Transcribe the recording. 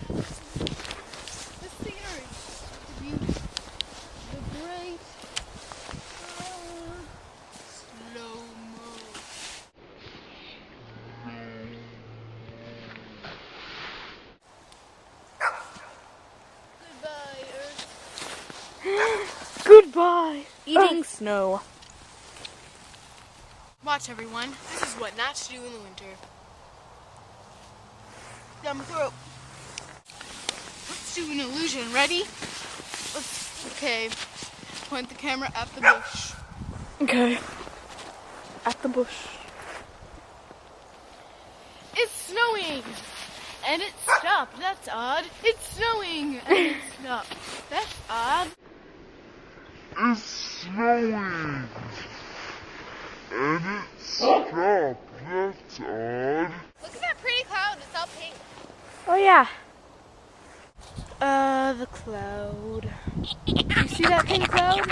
The scenery, the beauty, the great slow-mo. Goodbye, Earth. Goodbye. Eating snow. Watch, everyone. This is what not to do in the winter. Down my throat. Let's do an illusion. Ready? Okay. Point the camera at the bush. Okay. At the bush. It's snowing! And it stopped. That's odd. It's snowing! And it stopped. That's odd. It's snowing. And it stopped. That's odd. Look at that pretty cloud. It's all pink. Oh yeah. The cloud. You see that pink cloud?